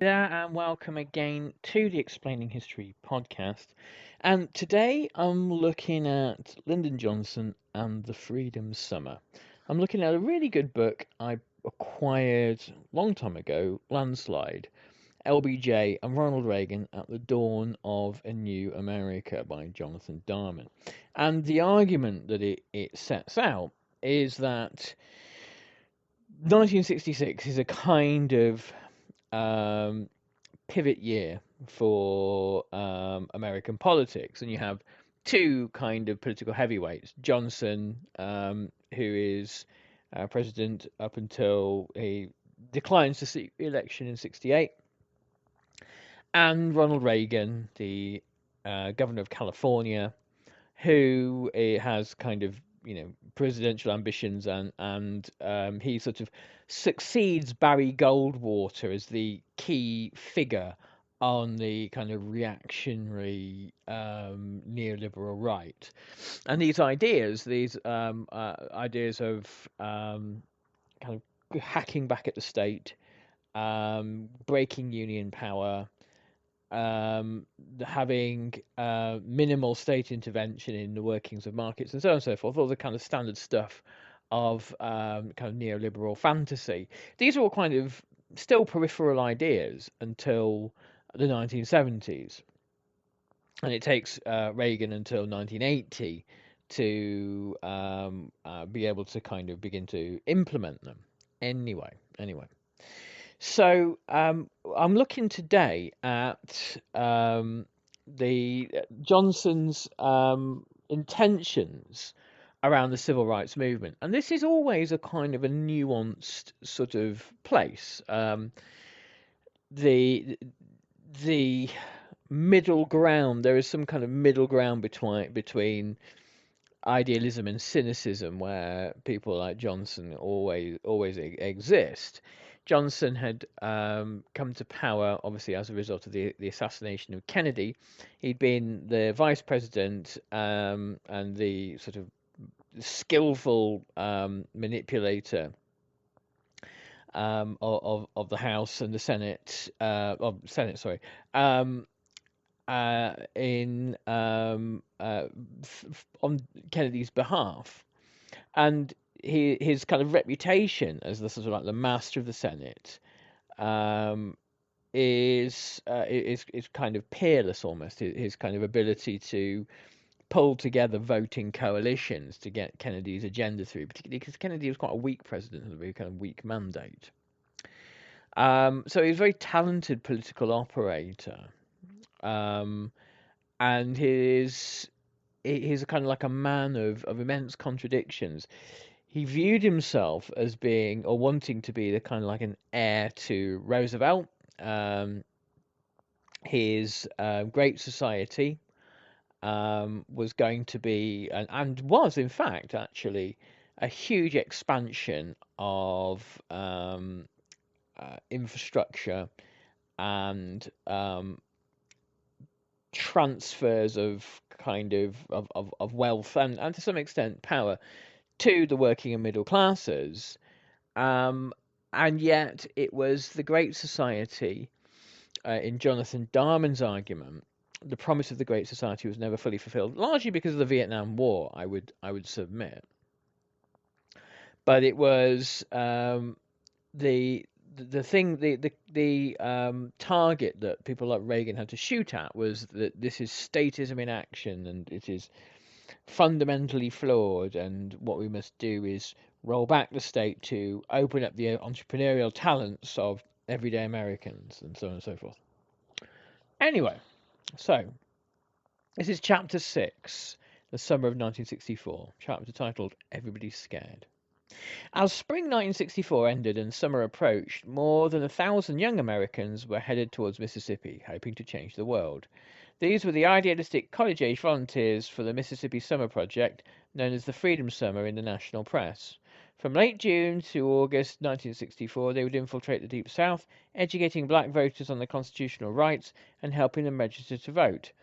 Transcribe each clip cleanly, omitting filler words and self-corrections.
Yeah, and welcome again to the Explaining History podcast. And today I'm looking at Lyndon Johnson and the Freedom Summer. I'm looking at a really good book I acquired a long time ago, Landslide, LBJ and Ronald Reagan at the Dawn of a New America by Jonathan Darman. And the argument that it sets out is that 1966 is a kind of um, pivot year for American politics, and you have two kind of political heavyweights: Johnson, who is president up until he declines to seek re-election in '68, and Ronald Reagan, the governor of California, who has kind of presidential ambitions, and he sort of succeeds Barry Goldwater as the key figure on the kind of reactionary neoliberal right. And these ideas of kind of hacking back at the state, breaking union power, having minimal state intervention in the workings of markets, and so on and so forth, all the kind of standard stuff of kind of neoliberal fantasy. These are all kind of still peripheral ideas until the 1970s. And it takes Reagan until 1980 to be able to kind of begin to implement them. Anyway. So I'm looking today at the Johnson's intentions around the civil rights movement, and this is always a kind of a nuanced sort of place. The the middle ground, there is some kind of middle ground between idealism and cynicism, where people like Johnson always exist. Johnson had come to power, obviously, as a result of the assassination of Kennedy. He'd been the vice president and the sort of skillful manipulator of the House and the Senate, sorry, in on Kennedy's behalf, and his kind of reputation as the sort of like the master of the Senate um, is kind of peerless almost. His kind of ability to pull together voting coalitions to get Kennedy's agenda through, particularly because Kennedy was quite a weak president, with a very kind of weak mandate. So he was a very talented political operator, um, and he's kind of like a man of immense contradictions. He viewed himself as being or wanting to be the kind of like an heir to Roosevelt. His Great Society was going to be, and was in fact actually, a huge expansion of infrastructure and transfers of kind of wealth and to some extent power to the working and middle classes. And yet it was the Great Society, in Jonathan Darman's argument, the promise of the Great Society was never fully fulfilled, largely because of the Vietnam War, I would submit. But it was the thing, the target that people like Reagan had to shoot at was that this is statism in action, and it is fundamentally flawed, and what we must do is roll back the state to open up the entrepreneurial talents of everyday Americans, and so on and so forth. Anyway, so this is chapter 6, the summer of 1964, chapter titled Everybody's Scared. As spring 1964 ended and summer approached, more than 1,000 young Americans were headed towards Mississippi, hoping to change the world. These were the idealistic college-age volunteers for the Mississippi Summer Project, known as the Freedom Summer in the national press. From late June to August 1964, they would infiltrate the Deep South, educating black voters on their constitutional rights and helping them register to vote.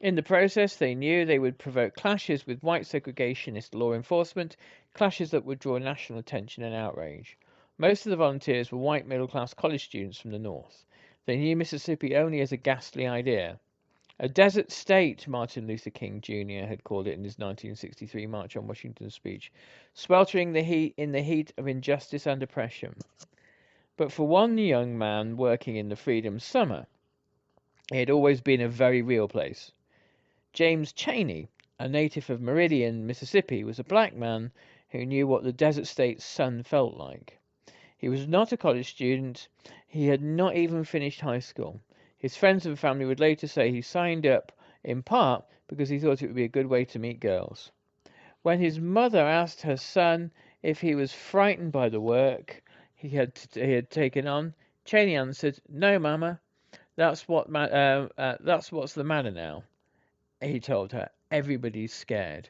In the process, they knew they would provoke clashes with white segregationist law enforcement, clashes that would draw national attention and outrage. Most of the volunteers were white middle-class college students from the North. They knew Mississippi only as a ghastly idea. A desert state, Martin Luther King Jr. had called it in his 1963 March on Washington speech, sweltering in the heat of injustice and oppression. But for one young man working in the Freedom Summer, it had always been a very real place. James Chaney, a native of Meridian, Mississippi, was a black man who knew what the desert state's sun felt like. He was not a college student. He had not even finished high school. His friends and family would later say he signed up in part because he thought it would be a good way to meet girls. When his mother asked her son if he was frightened by the work he had taken on, Chaney answered, "No, Mama, that's what's the matter now." He told her, "Everybody's scared."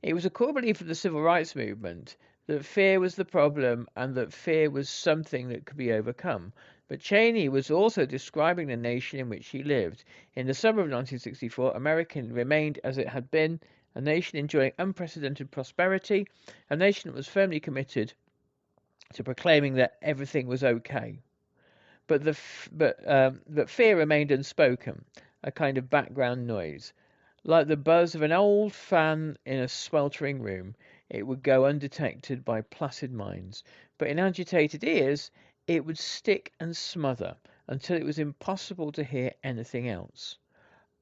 It was a core belief of the civil rights movement that fear was the problem and that fear was something that could be overcome. But Chaney was also describing the nation in which he lived. In the summer of 1964, America remained as it had been, a nation enjoying unprecedented prosperity, a nation that was firmly committed to proclaiming that everything was okay. But fear remained unspoken, a kind of background noise. Like the buzz of an old fan in a sweltering room, it would go undetected by placid minds, but in agitated ears it would stick and smother until it was impossible to hear anything else.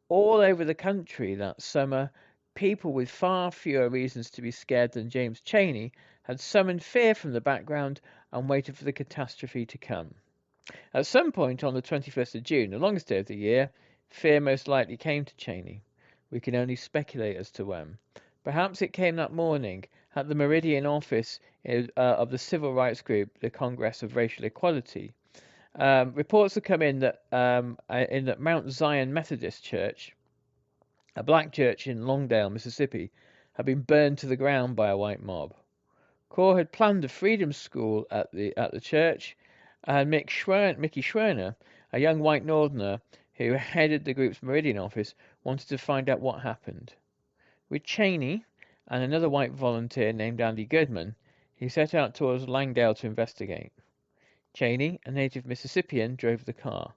All over the country that summer, people with far fewer reasons to be scared than James Chaney had summoned fear from the background and waited for the catastrophe to come. At some point on the 21st of June, the longest day of the year, fear most likely came to Chaney. We can only speculate as to when. Perhaps it came that morning at the Meridian office of the civil rights group, the Congress of Racial Equality. Reports have come in that Mount Zion Methodist Church, a black church in Longdale, Mississippi, had been burned to the ground by a white mob. Core had planned a freedom school at the church, and Mickey Schwerner, a young white northerner who headed the group's Meridian office, wanted to find out what happened. With Chaney and another white volunteer named Andy Goodman, he set out towards Langdale to investigate. Chaney, a native Mississippian, drove the car.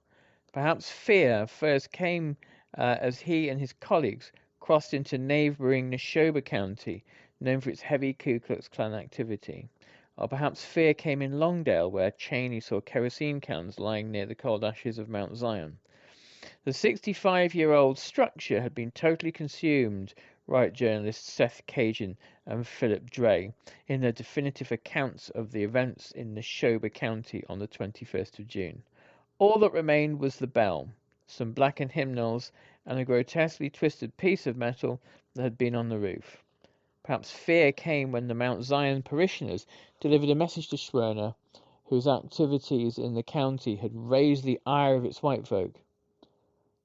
Perhaps fear first came as he and his colleagues crossed into neighboring Neshoba County, known for its heavy Ku Klux Klan activity. Or perhaps fear came in Longdale, where Chaney saw kerosene cans lying near the cold ashes of Mount Zion. The 65-year-old structure had been totally consumed, write journalists Seth Kagan and Philip Dre in their definitive accounts of the events in Neshoba County on the 21st of June. All that remained was the bell, some blackened hymnals, and a grotesquely twisted piece of metal that had been on the roof. Perhaps fear came when the Mount Zion parishioners delivered a message to Schwerner, whose activities in the county had raised the ire of its white folk.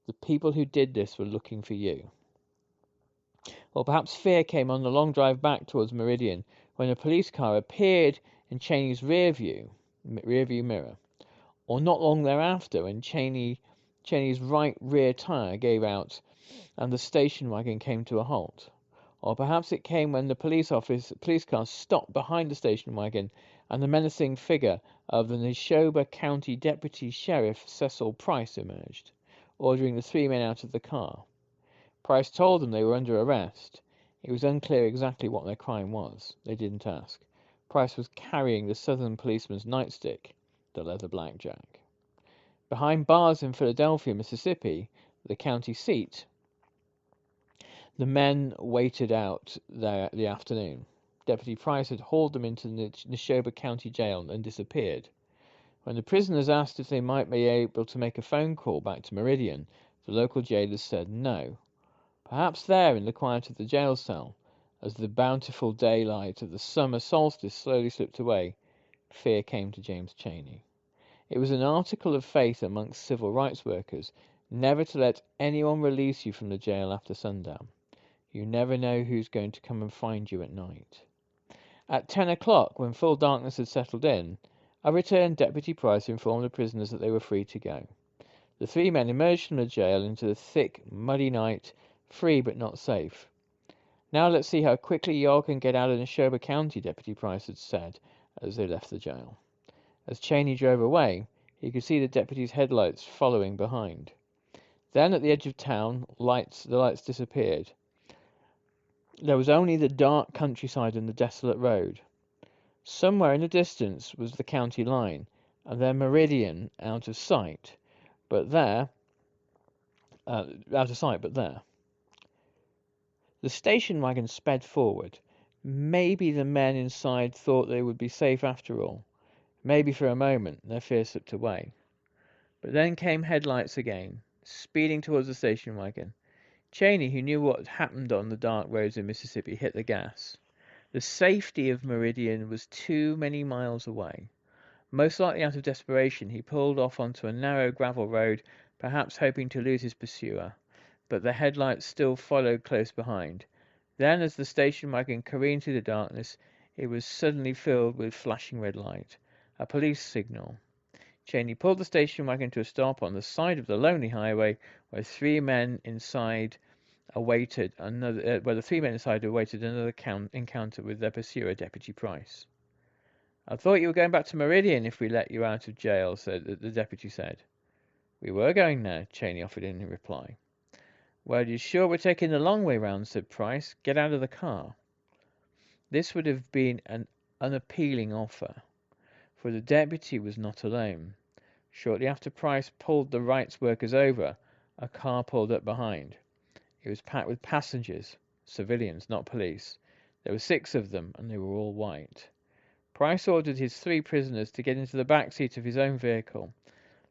The people who did this were looking for you. Or perhaps fear came on the long drive back towards Meridian when a police car appeared in Chaney's rearview mirror. Or not long thereafter when Chaney's right rear tire gave out and the station wagon came to a halt. Or perhaps it came when the police car stopped behind the station wagon and the menacing figure of the Neshoba County Deputy Sheriff Cecil Price emerged, ordering the three men out of the car. Price told them they were under arrest. It was unclear exactly what their crime was. They didn't ask. Price was carrying the Southern policeman's nightstick, the leather blackjack. Behind bars in Philadelphia, Mississippi, the county seat, the men waited out the afternoon. Deputy Price had hauled them into the Neshoba County Jail and disappeared. When the prisoners asked if they might be able to make a phone call back to Meridian, the local jailers said no. Perhaps there, in the quiet of the jail cell, as the bountiful daylight of the summer solstice slowly slipped away, fear came to James Chaney. It was an article of faith amongst civil rights workers never to let anyone release you from the jail after sundown. You never know who's going to come and find you at night. At 10 o'clock, when full darkness had settled in, a returned Deputy Price informed the prisoners that they were free to go. The three men emerged from the jail into the thick, muddy night, free but not safe. "Now let's see how quickly you all can get out of Neshoba County," Deputy Price had said as they left the jail. As Chaney drove away, He could see the deputy's headlights following behind. Then, at the edge of town, the lights disappeared. There was only the dark countryside and the desolate road. Somewhere in the distance was the county line, and their meridian out of sight, but there. The station wagon sped forward. Maybe the men inside thought they would be safe after all. Maybe for a moment their fear slipped away. But then came headlights again, speeding towards the station wagon. Chaney, who knew what had happened on the dark roads in Mississippi, hit the gas. The safety of Meridian was too many miles away. Most likely out of desperation, he pulled off onto a narrow gravel road, perhaps hoping to lose his pursuer. But the headlights still followed close behind. Then, as the station wagon careened through the darkness, it was suddenly filled with flashing red light. A police signal. Chaney pulled the station wagon to a stop on the side of the lonely highway where the three men inside awaited another encounter with their pursuer, Deputy Price. "I thought you were going back to Meridian if we let you out of jail," the deputy said. "We were going now," Chaney offered in reply. "Well, you sure we're taking the long way round?" said Price. "Get out of the car." This would have been an unappealing offer, for the deputy was not alone. Shortly after Price pulled the rights workers over, a car pulled up behind. It was packed with passengers, civilians, not police. There were 6 of them, and they were all white. Price ordered his 3 prisoners to get into the back seat of his own vehicle.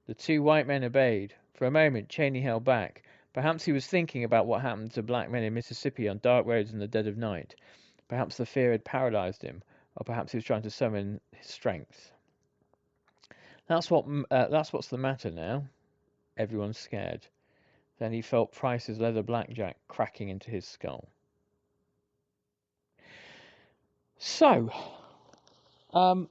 The 2 white men obeyed. For a moment Chaney held back. Perhaps he was thinking about what happened to black men in Mississippi on dark roads in the dead of night. Perhaps the fear had paralyzed him, or perhaps he was trying to summon his strength. That's what's the matter now. Everyone's scared. Then he felt Price's leather blackjack cracking into his skull. So, to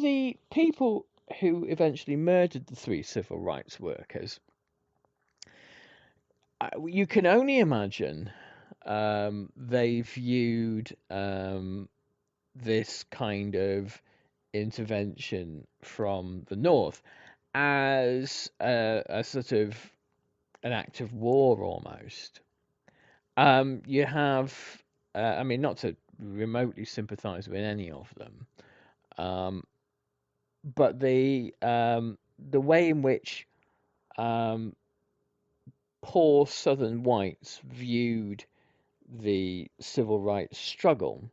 the people who eventually murdered the 3 civil rights workers, you can only imagine they viewed this kind of intervention from the North as a sort of an act of war almost. You have, not to remotely sympathise with any of them, but the way in which poor Southern whites viewed the civil rights struggle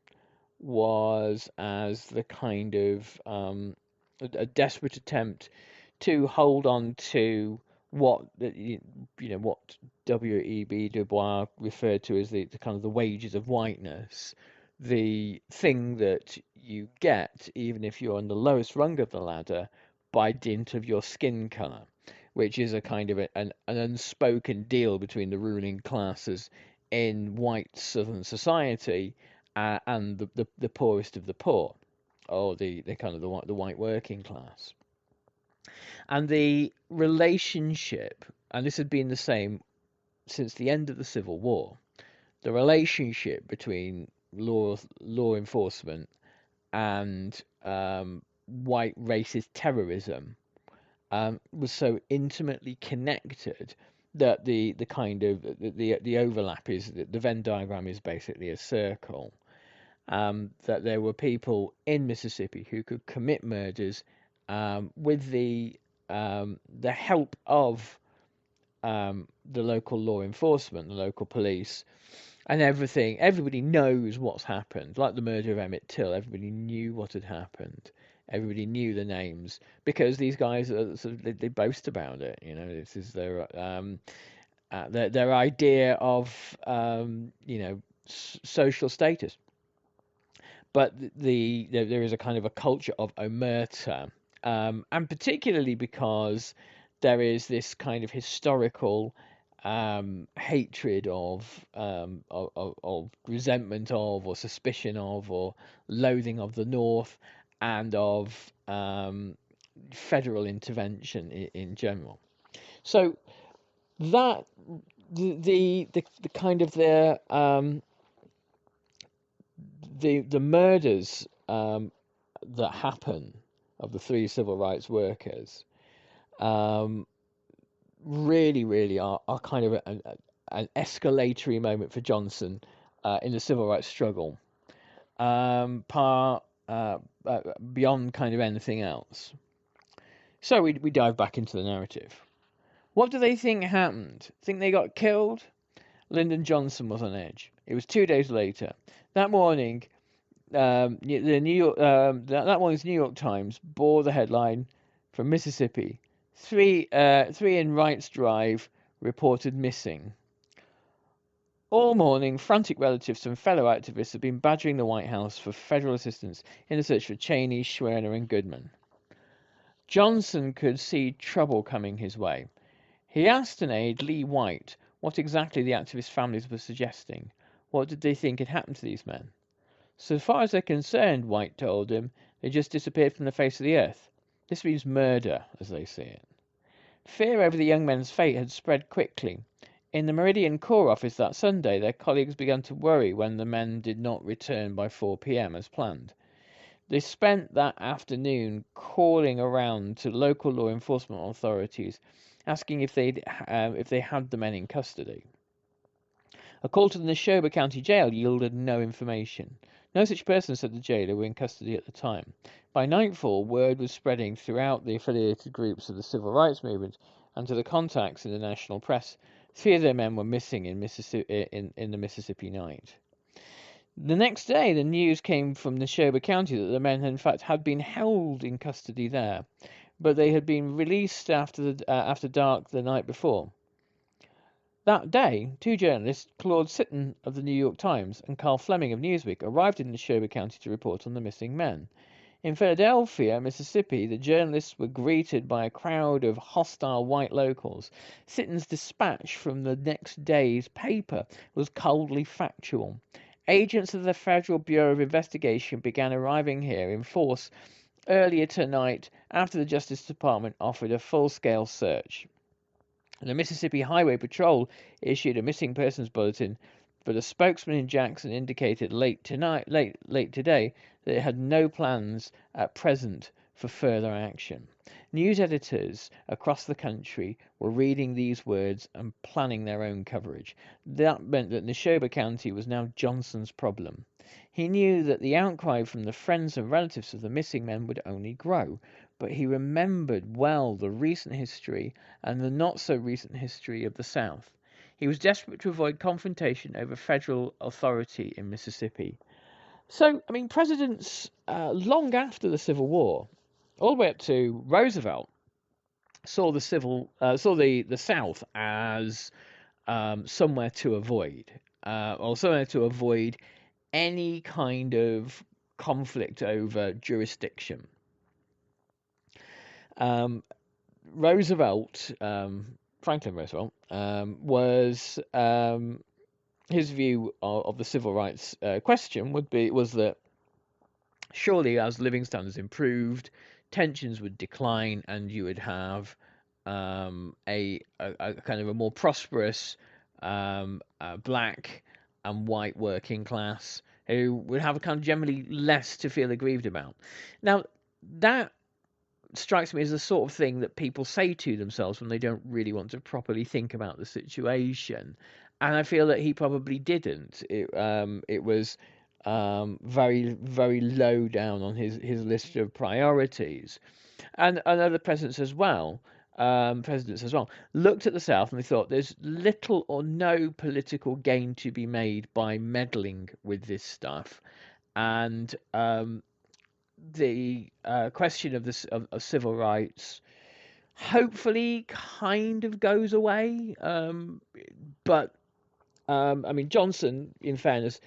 was as the kind of a desperate attempt to hold on to what what W.E.B. Du Bois referred to as the kind of the wages of whiteness, the thing that you get even if you're on the lowest rung of the ladder by dint of your skin color, which is a kind of an unspoken deal between the ruling classes in white Southern society and the poorest of the poor, or the kind of the white working class. And the relationship, and this had been the same since the end of the Civil War, the relationship between law enforcement and white racist terrorism was so intimately connected that the kind of the overlap is the Venn diagram is basically a circle. That there were people in Mississippi who could commit murders with the help of the local law enforcement, the local police, and everything. Everybody knows what's happened. Like the murder of Emmett Till, everybody knew what had happened. Everybody knew the names because these guys they boast about it. This is their idea of social status. But there is a kind of a culture of omerta, and particularly because there is this kind of historical hatred of resentment of, or suspicion of, or loathing of the North, and of federal intervention in general. So that the kind of the murders that happen of the three civil rights workers, um, really are kind of an escalatory moment for Johnson in the civil rights struggle, par beyond kind of anything else. So we dive back into the narrative. What do they think happened? Think they got killed? Lyndon Johnson was on edge. It was 2 days later. That morning, the New York that morning's New York Times bore the headline from Mississippi: three in Wrights Drive reported missing. All morning, frantic relatives and fellow activists have been badgering the White House for federal assistance in the search for Chaney, Schwerner, and Goodman. Johnson could see trouble coming his way. He asked an aide, Lee White, what exactly the activist families were suggesting. What did they think had happened to these men? So far as they're concerned, White told him, they just disappeared from the face of the earth. This means murder, as they see it. Fear over the young men's fate had spread quickly. In the Meridian Corps office that Sunday, their colleagues began to worry when the men did not return by 4 p.m. as planned. They spent that afternoon calling around to local law enforcement authorities, asking if they had the men in custody. A call to the Neshoba County Jail yielded no information. No such person, said the jailer, were in custody at the time. By nightfall, word was spreading throughout the affiliated groups of the civil rights movement and to the contacts in the national press. 3 of their men were missing in the Mississippi night. The next day, the news came from Neshoba County that the men, in fact, had been held in custody there, but they had been released after dark the night before. That day, 2 journalists, Claude Sitton of the New York Times and Carl Fleming of Newsweek, arrived in Neshoba County to report on the missing men. In Philadelphia, Mississippi, the journalists were greeted by a crowd of hostile white locals. Sitton's dispatch from the next day's paper was coldly factual. Agents of the Federal Bureau of Investigation began arriving here in force earlier tonight after the Justice Department offered a full-scale search. The Mississippi Highway Patrol issued a missing persons bulletin, but a spokesman in Jackson indicated late today that it had no plans at present for further action. News editors across the country were reading these words and planning their own coverage. That meant that Neshoba County was now Johnson's problem. He knew that the outcry from the friends and relatives of the missing men would only grow, but he remembered well the recent history and the not-so-recent history of the South. He was desperate to avoid confrontation over federal authority in Mississippi. So, I mean, presidents long after the Civil War, all the way up to Roosevelt, saw the South as somewhere to avoid, or somewhere to avoid any kind of conflict over jurisdiction. Roosevelt, Franklin Roosevelt, was his view of the civil rights question was that surely as living standards improved, tensions would decline, and you would have a kind of a more prosperous black and white working class who would have kind of generally less to feel aggrieved about. Now, that strikes me as the sort of thing that people say to themselves when they don't really want to properly think about the situation, and I feel that he probably didn't. It was very, very low down on his list of priorities, and other presidents as well. Looked at the South and they thought there's little or no political gain to be made by meddling with this stuff, and the question of civil rights hopefully kind of goes away. But I mean, Johnson, in fairness,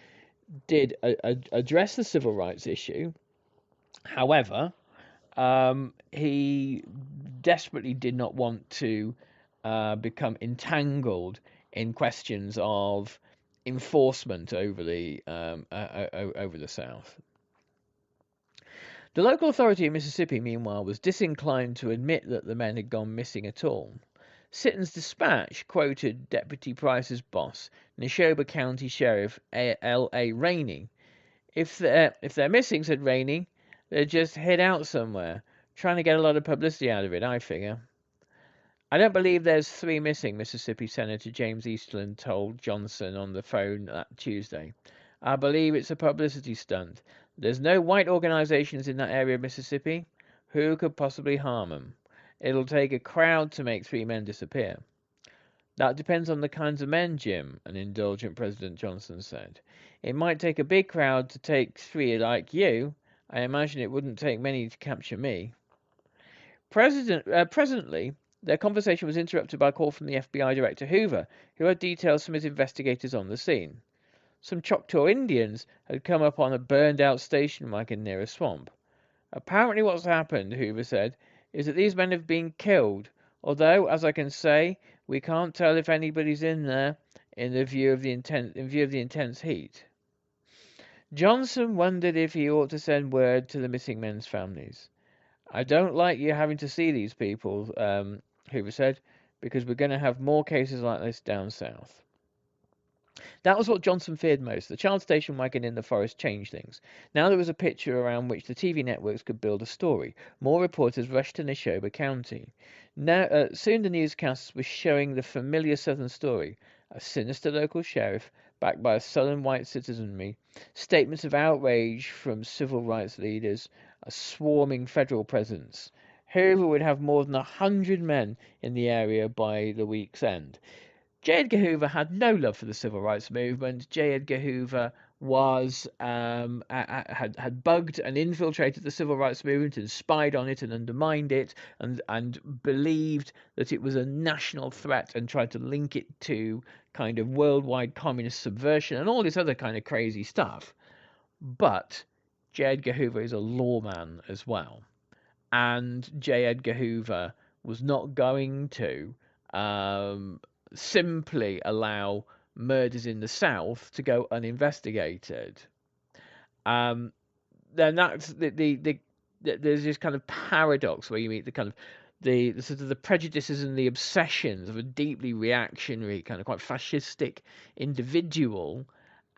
did address the civil rights issue. However, he desperately did not want to become entangled in questions of enforcement over the South. The local authority in Mississippi, meanwhile, was disinclined to admit that the men had gone missing at all. Sitton's dispatch quoted Deputy Price's boss, Neshoba County Sheriff L.A. Rainey. If they're missing, said Rainey, they'll just head out somewhere. Trying to get a lot of publicity out of it, I figure. I don't believe there's 3 missing, Mississippi Senator James Eastland told Johnson on the phone that Tuesday. I believe it's a publicity stunt. There's no white organizations in that area of Mississippi. Who could possibly harm 'em? It'll take a crowd to make 3 men disappear. That depends on the kinds of men, Jim, an indulgent President Johnson said. It might take a big crowd to take 3 like you. I imagine it wouldn't take many to capture me. Presently, their conversation was interrupted by a call from the FBI Director Hoover, who had details from his investigators on the scene. Some Choctaw Indians had come up on a burned out station wagon near a swamp. Apparently, what's happened, Hoover said, is that these men have been killed, although, as I can say, we can't tell if anybody's in there in view of the intense heat. Johnson wondered if he ought to send word to the missing men's families. I don't like you having to see these people, Hoover said, because we're going to have more cases like this down south. That was what Johnson feared most. The child station wagon in the forest changed things. Now there was a picture around which the TV networks could build a story. More reporters rushed to Neshoba County. Now, soon the newscasts were showing the familiar Southern story. A sinister local sheriff, backed by a sullen white citizenry, statements of outrage from civil rights leaders, a swarming federal presence. Hoover would have more than 100 men in the area by the week's end. J. Edgar Hoover had no love for the civil rights movement. J. Edgar Hoover was had bugged and infiltrated the civil rights movement and spied on it and undermined it and believed that it was a national threat and tried to link it to kind of worldwide communist subversion and all this other kind of crazy stuff. But J. Edgar Hoover is a lawman as well, and J. Edgar Hoover was not going to simply allow murders in the South to go uninvestigated. Then that's there's this kind of paradox where you meet the kind of the sort of the prejudices and the obsessions of a deeply reactionary kind of quite fascistic individual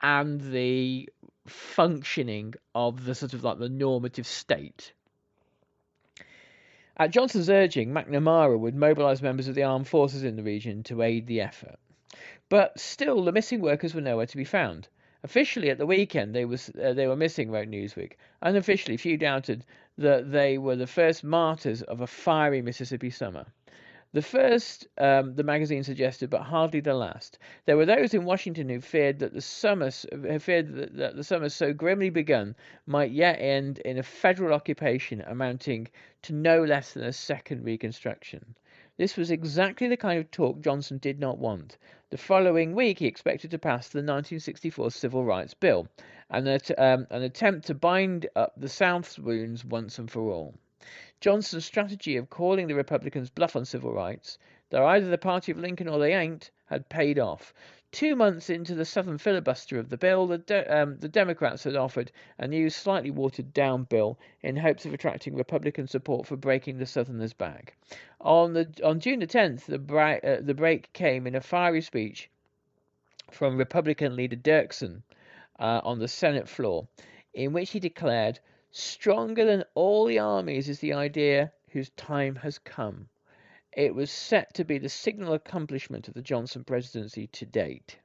and the functioning of the sort of like the normative state. At Johnson's urging, McNamara would mobilise members of the armed forces in the region to aid the effort. But still, the missing workers were nowhere to be found. Officially, at the weekend, they were missing, wrote Newsweek. Unofficially, few doubted that they were the first martyrs of a fiery Mississippi summer. The first, the magazine suggested, but hardly the last. There were those in Washington who feared that the summer so grimly begun might yet end in a federal occupation amounting to no less than a second Reconstruction. This was exactly the kind of talk Johnson did not want. The following week, he expected to pass the 1964 Civil Rights Bill, an attempt to bind up the South's wounds once and for all. Johnson's strategy of calling the Republicans bluff on civil rights, they're either the party of Lincoln or they ain't, had paid off. 2 months into the Southern filibuster of the bill, the Democrats had offered a new, slightly watered-down bill in hopes of attracting Republican support for breaking the Southerners' back. On June the 10th, the break came in a fiery speech from Republican leader Dirksen on the Senate floor, in which he declared, "Stronger than all the armies is the idea whose time has come." It was set to be the signal accomplishment of the Johnson presidency to date.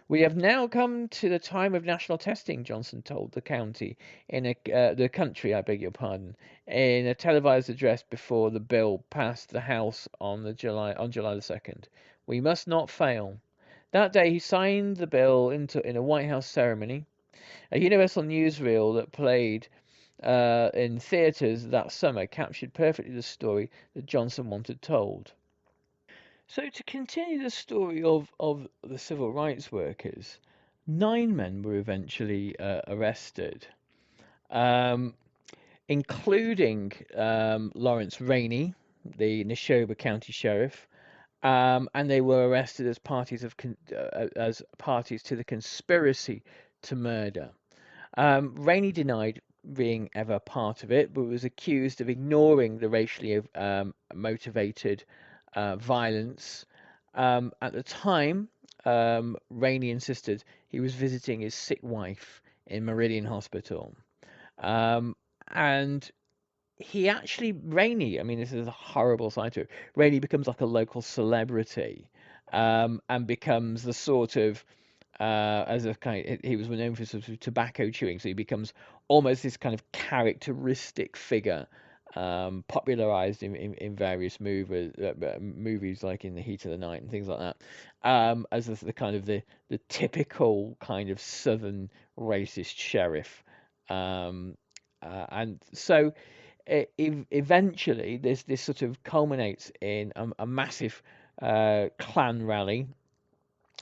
"We have now come to the time of national testing," Johnson told the country, I beg your pardon, in a televised address before the bill passed the House on July the 2nd. "We must not fail." That day he signed the bill in a White House ceremony. A Universal newsreel that played in theaters that summer captured perfectly the story that Johnson wanted told. So to continue the story of the civil rights workers, 9 men were eventually arrested, um, including Lawrence Rainey, the Neshoba County Sheriff, and they were arrested as parties to the conspiracy to murder. Rainey denied being ever part of it, but was accused of ignoring the racially motivated violence. At the time, Rainey insisted he was visiting his sick wife in Meridian Hospital. And he actually Rainey. I mean, this is a horrible side to it. Rainey becomes like a local celebrity, and becomes the sort of as a kind. He was known for sort of tobacco chewing, so he becomes almost this kind of characteristic figure, popularized in various movies like In the Heat of the Night and things like that, as the kind of the typical kind of Southern racist sheriff. Um, and so eventually this sort of culminates in a massive Klan rally,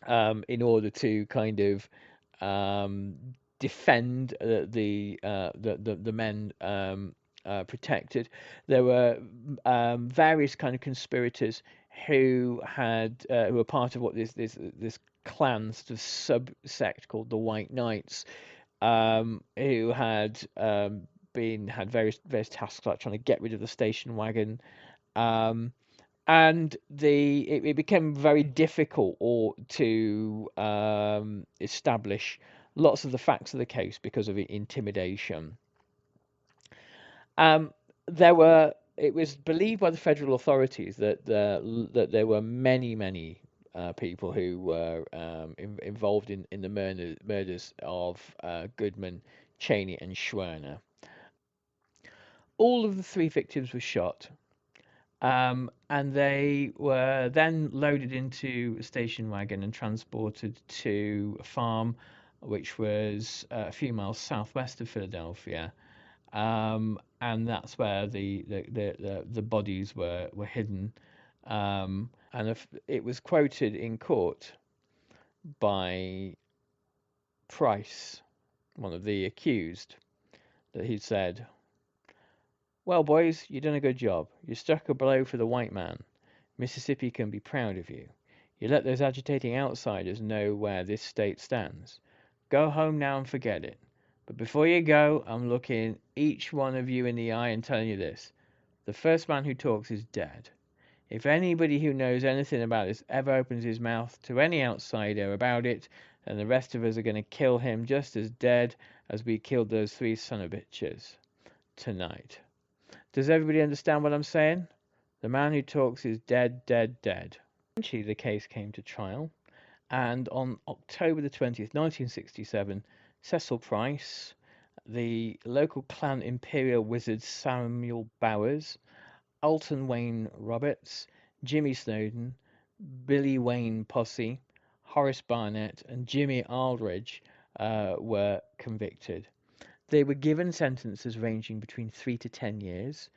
in order to kind of um, defend the men protected. There were various kind of conspirators who were part of what this Klan sort of subsect called the White Knights, who had various tasks like trying to get rid of the station wagon, um, and it became very difficult to establish lots of the facts of the case because of intimidation. Um, it was believed by the federal authorities that there were many people who were involved in the murders of Goodman, Chaney, and Schwerner. All of the three victims were shot, and they were then loaded into a station wagon and transported to a farm which was a few miles southwest of Philadelphia. And that's where the bodies were hidden. And if it was quoted in court by Price, one of the accused, that he said, "Well, boys, you done a good job. You struck a blow for the white man. Mississippi can be proud of you. You let those agitating outsiders know where this state stands. Go home now and forget it. But before you go, I'm looking each one of you in the eye and telling you this. The first man who talks is dead. If anybody who knows anything about this ever opens his mouth to any outsider about it, then the rest of us are going to kill him just as dead as we killed those three son of bitches tonight." Does everybody understand what I'm saying? The man who talks is dead, dead, dead. Eventually, the case came to trial, and on October the 20th, 1967, Cecil Price, the local Klan Imperial wizard Samuel Bowers, Alton Wayne Roberts, Jimmy Snowden, Billy Wayne Posse, Horace Barnett, and Jimmy Aldridge were convicted. They were given sentences ranging between 3 to 10 years.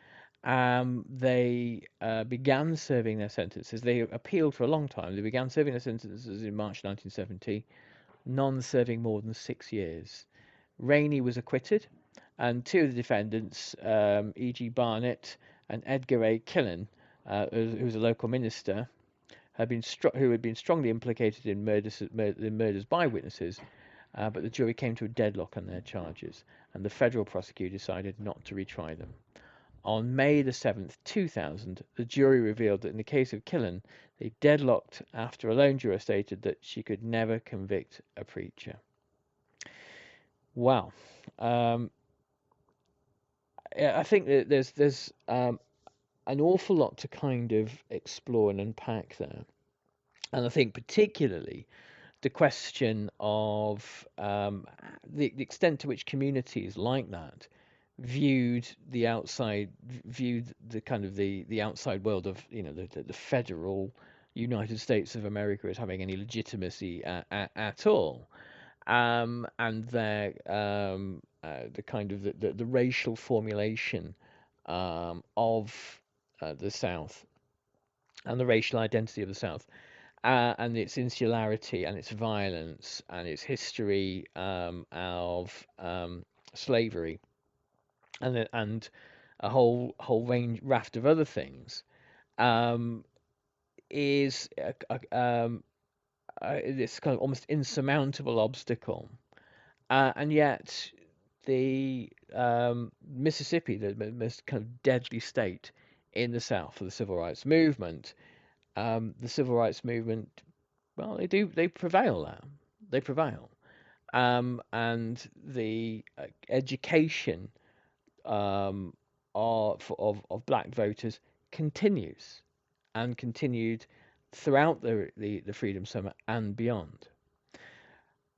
They began serving their sentences. They appealed for a long time. They began serving their sentences in March 1970, none serving more than 6 years. Rainey was acquitted, and two of the defendants, E.G. Barnett and Edgar A. Killen, who was a local minister, who had been strongly implicated in murders by witnesses, but the jury came to a deadlock on their charges, and the federal prosecutor decided not to retry them. On May the 7th, 2000, the jury revealed that in the case of Killen, they deadlocked after a lone juror stated that she could never convict a preacher. Wow. I think that there's an awful lot to kind of explore and unpack there. And I think particularly the question of the extent to which communities like that viewed the kind of the outside world of the federal United States of America as having any legitimacy at all, and the kind of the racial formulation of the South and the racial identity of the South, and its insularity and its violence and its history of slavery and a whole raft of other things, um, is this kind of almost insurmountable obstacle, and yet the Mississippi, the most kind of deadly state in the South for the civil rights movement, the civil rights movement, well, they prevail there, they prevail, and the education um, of black voters continues and continued throughout the Freedom Summer and beyond.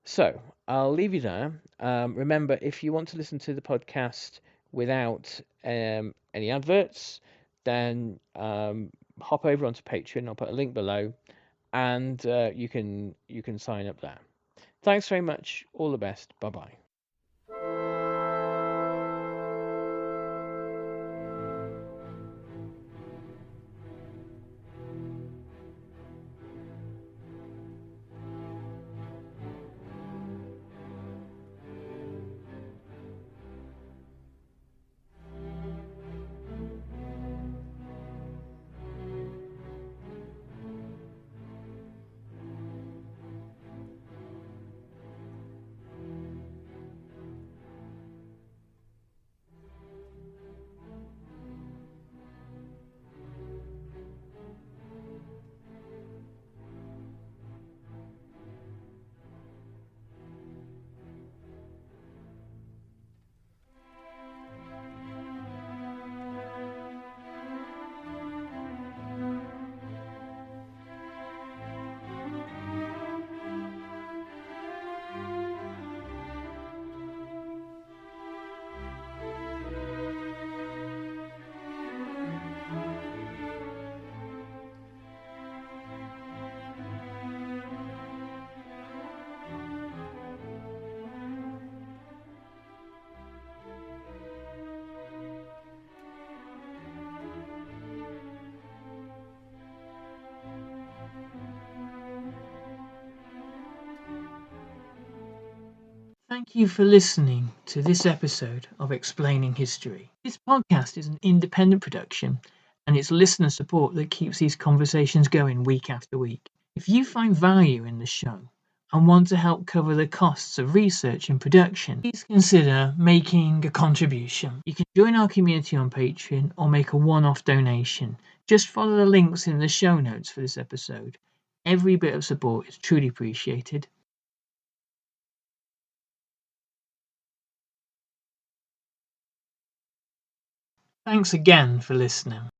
So I'll leave you there. Remember, if you want to listen to the podcast without any adverts, then hop over onto Patreon. I'll put a link below, and you can sign up there. Thanks very much. All the best. Bye bye. Thank you for listening to this episode of Explaining History. This podcast is an independent production, and it's listener support that keeps these conversations going week after week. If you find value in the show and want to help cover the costs of research and production, please consider making a contribution. You can join our community on Patreon or make a one-off donation. Just follow the links in the show notes for this episode. Every bit of support is truly appreciated. Thanks again for listening.